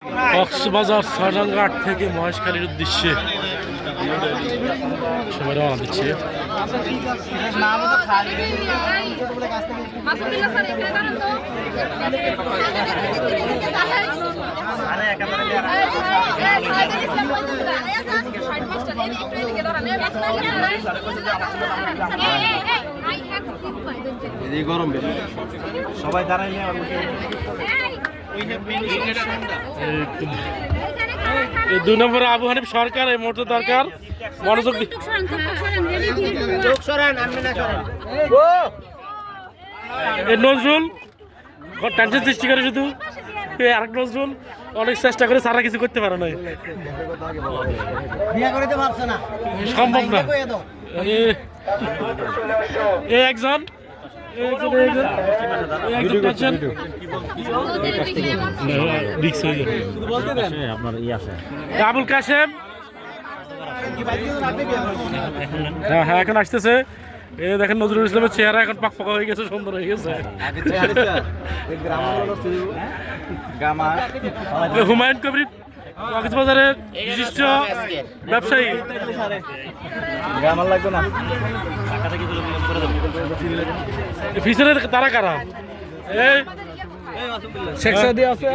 কক্সবাজার সারাঙ্গাট থেকে মহেশখালীর উদ্দেশ্যে সবাই রওনা দিচ্ছে। গরম বেশি সবাই দাঁড়াইলে এই 2 নম্বরে আবু হানিফ সরকার এই মুহূর্তে দরকার মনোযোগ নজরুল টেনশন সৃষ্টি করে শুধু আরেক নজরুল অনেক চেষ্টা করে সারা কিছু করতে পারে না, সম্ভব না। একজন আবুল কাশেম হ্যাঁ এখন আসতেছে। দেখেন নজরুল ইসলামের চেহারা এখন পাকপাকা হয়ে গেছে, সুন্দর হয়ে গেছে। হুমায়ুন কবির কক্সবাজারের বিশিষ্ট ব্যবসায়ী। পিছনের তারা কারা? শেখ সাদি আছে।